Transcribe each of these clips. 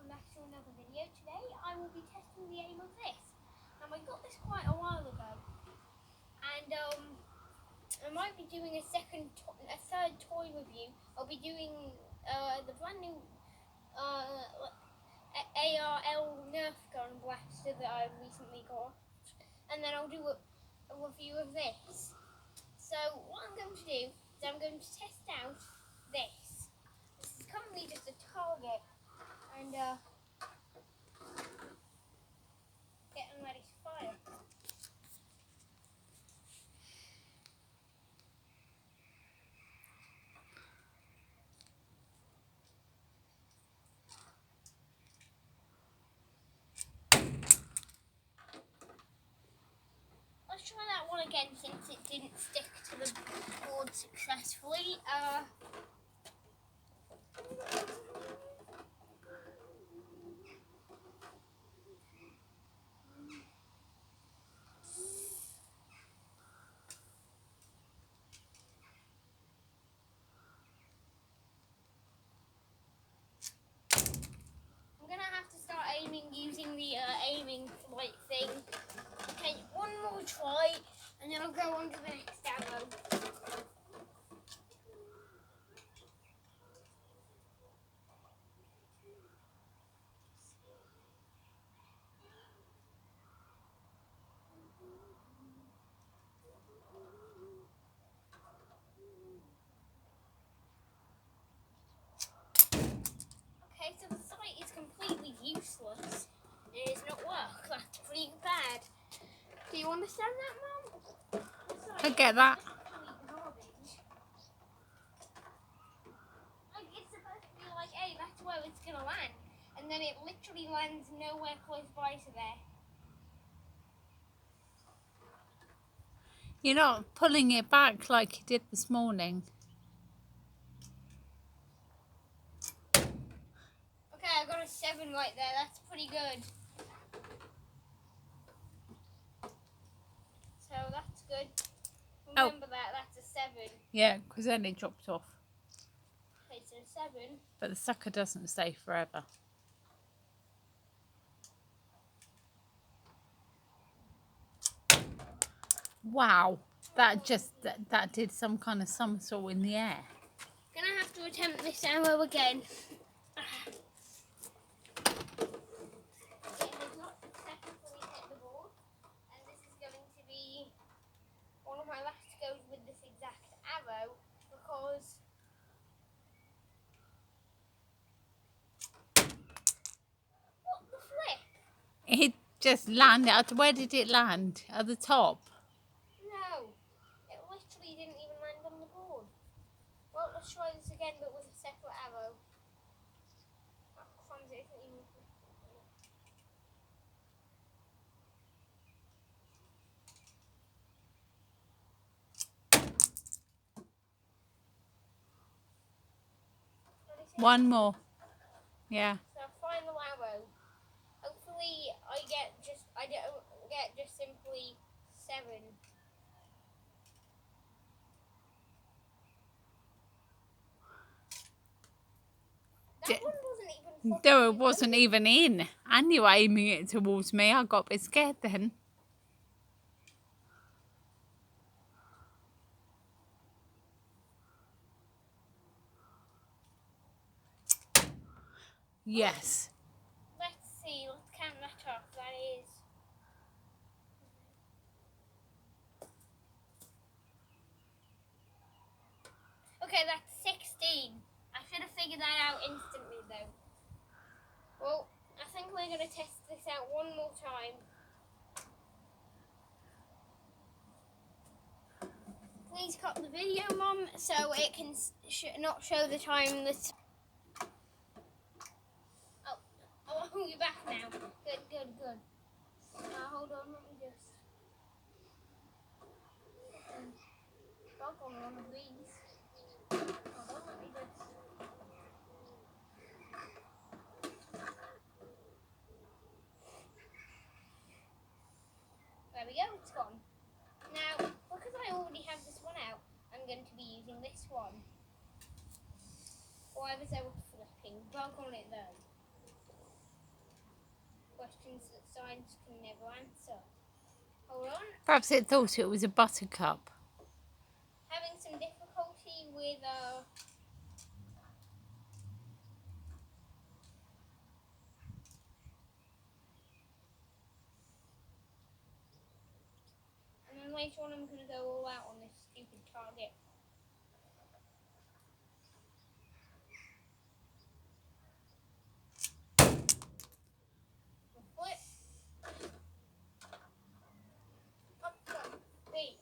welcome back to another video. Today I will be testing the aim of this. Now I got this quite a while ago, and I might be doing a third toy review. I'll be doing the brand new ARL Nerf gun blaster that I recently got, and then I'll do a review of this. So what I'm going to do is I'm going to test out this. This is currently just a target, and getting ready to fire. Let's try that one again since it didn't stick to the board successfully. I'm gonna have to start aiming using the aiming light thing. Okay, one more try, and then I'll go on to the next arrow. Okay, so the sight is completely useless. It does not work. That's pretty bad. Do you understand that, Mum? I get that. Like, it's supposed to be like, hey, that's where it's gonna land, and then it literally lands nowhere close by to there. You're not pulling it back like you did this morning. Okay, I got a 7 right there. That's pretty good. So that's good. Remember that. That's a 7. Yeah, because then it dropped off. Okay, so 7. But the sucker doesn't stay forever. Wow, that did some kind of somersault in the air. Gonna have to attempt this arrow again. It has not successfully hit the board, and this is going to be one of my last goes with this exact arrow because what the flip? It just landed. Where did it land? At the top? No, it literally didn't even land on the board. Well, let's try this again, but with a separate arrow. That clumsy isn't even. One more. Yeah. So final arrow. Hopefully I don't get just simply 7. That one wasn't even. No, it wasn't even in. And you were aiming it towards me. I got a bit scared then. Yes. Let's see. Let's count that off. That is. Okay, that's 16. I should have figured that out instantly, though. Well, I think we're going to test this out one more time. Please cut the video, Mum, so it can not show the time that. Oh, you're back now. Good. Hold on, let me just. Dog on one of these. Hold on, let me just. There we go, it's gone. Now, because I already have this one out, I'm going to be using this one. Why was I flipping? Dog on it though. questions that science can never answer. Hold on. Perhaps it thought it was a buttercup. Having some difficulty with and then later on I'm going to go all out on this stupid target. Flip. Up, down, base.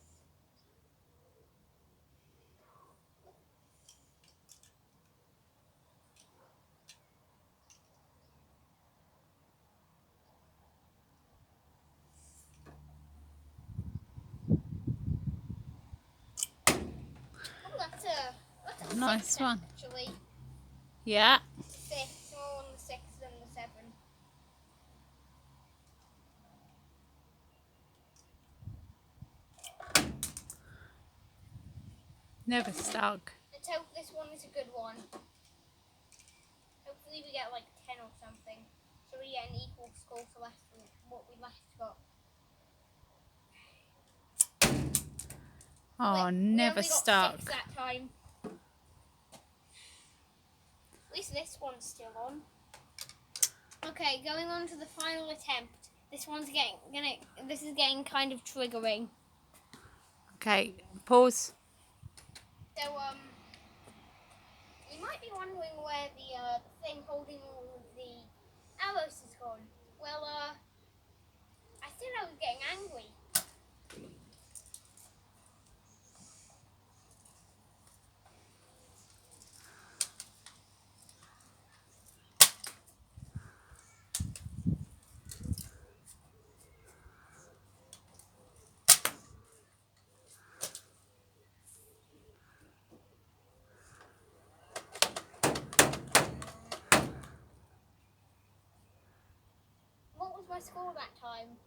Oh, that's a Nice six, one. actually. Yeah. It's a six, more on the six than the seven. Never stuck. Let's hope this one is a good one. Hopefully we get like 10 or something. So we get an equal score to what we last got. Oh, We never only got stuck. 6 that time. At least this one's still on. Okay, going on to the final attempt. This is getting kind of triggering. Okay, pause. So you might be wondering where the thing holding all of the arrows has gone. Well, I said I was getting angry. What was my score that time?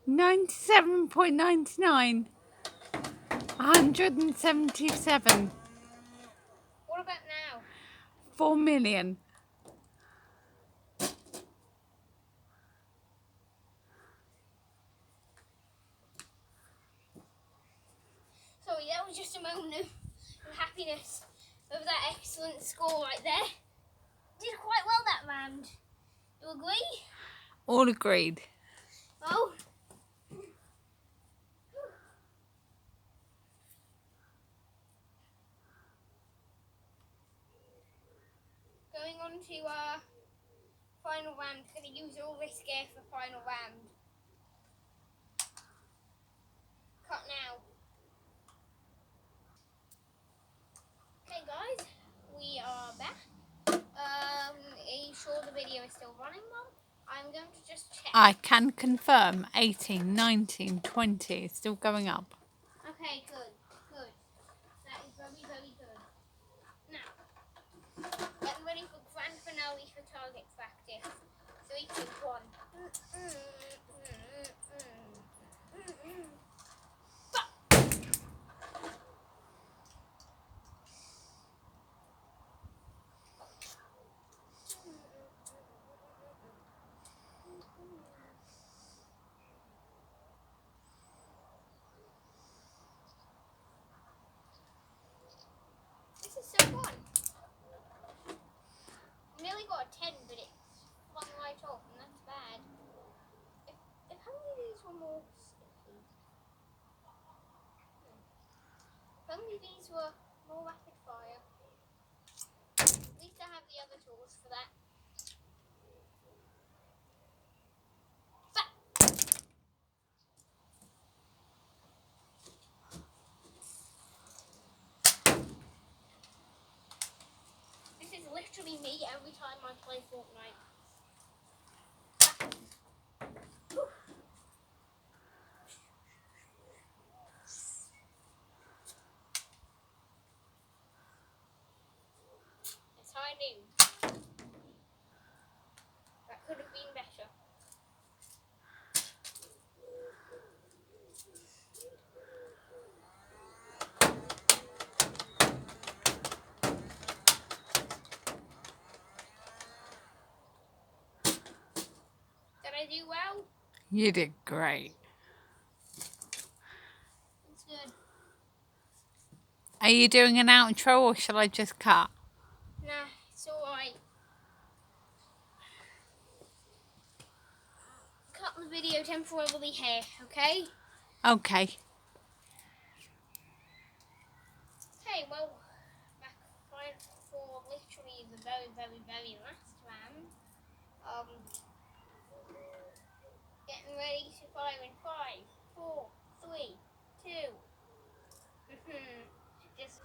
97.99. 177. What about now? 4 million. Sorry, that was just a moment of happiness over that excellent score right there. Did quite well that round. You agree? All agreed. Oh. Going on to final round. Going to use all this gear for final round. Cut now. Okay, guys, we are back. Are you sure the video is still running, Mum? I'm going to just check. I can confirm 18, 19, 20 is still going up. Okay, good, good. That is very, very good. Now, getting ready for grand finale for target practice. 3, 2, 1. This is so fun. Nearly got a 10, but it's flung right off, and that's bad. If only these were more sticky. If only these were more rapid fire. At least I have the other tools for that. This is literally me every time I play Fortnite. It's high noon. That could have been better. Did I I do well? You did great. It's good. Are you doing an outro or shall I just cut? Nah, it's alright. Cut the video temporarily here, okay? Okay. Okay, well, back for literally the very, very, very last round. Getting ready to fire in 5, 4, 3, 2. Just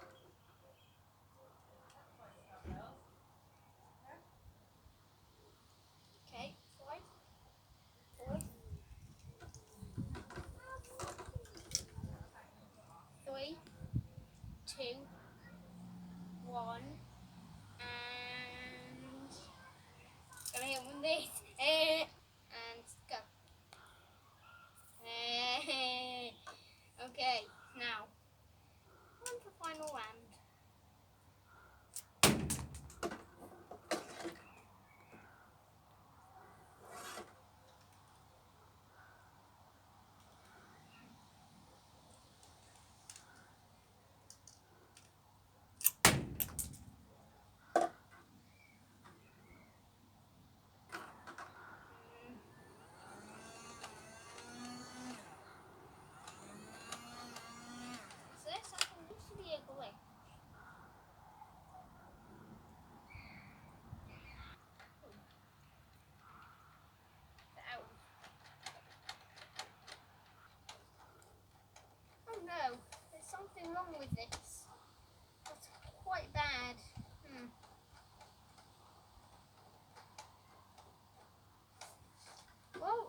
okay. 5, 4, 3, 2, 1, and gonna hit one this. And go. Okay, now on to final round. So there's something used to be a glitch. Ow. Oh no, there's something wrong with this. That's quite bad. Well,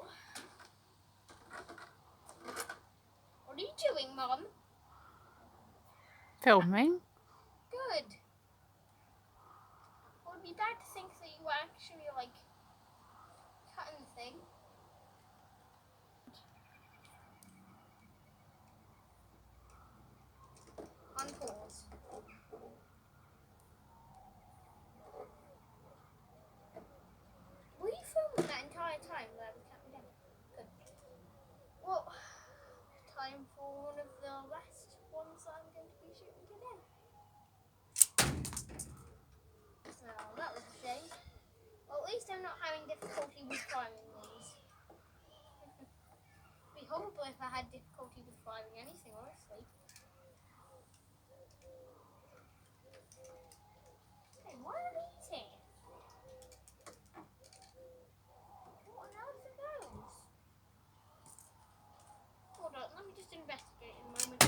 what are you doing, Mum? Filming? Good. It would be bad to think that you were actually, like, cutting the thing. On pause. Were you filming that entire time where we cut me down? Good. Well, time for one of the last ones I'm going to be shooting today. Well, that was a shame. Well, at least I'm not having difficulty with firing these. It'd be horrible if I had difficulty with firing anything, honestly. Okay, why are these here? What on earth are those? Hold on, let me just investigate in a moment.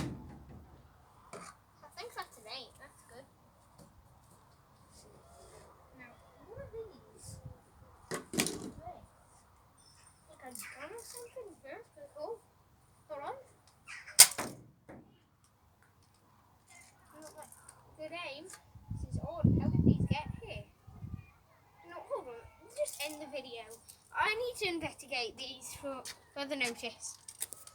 I think that's an 8, that's good. Now, what are these? What is this? Like a gun or something? Very cool. Hold on. Good aim. This is odd. How did these get here? No, hold on. Let's just end the video. I need to investigate these for further notice.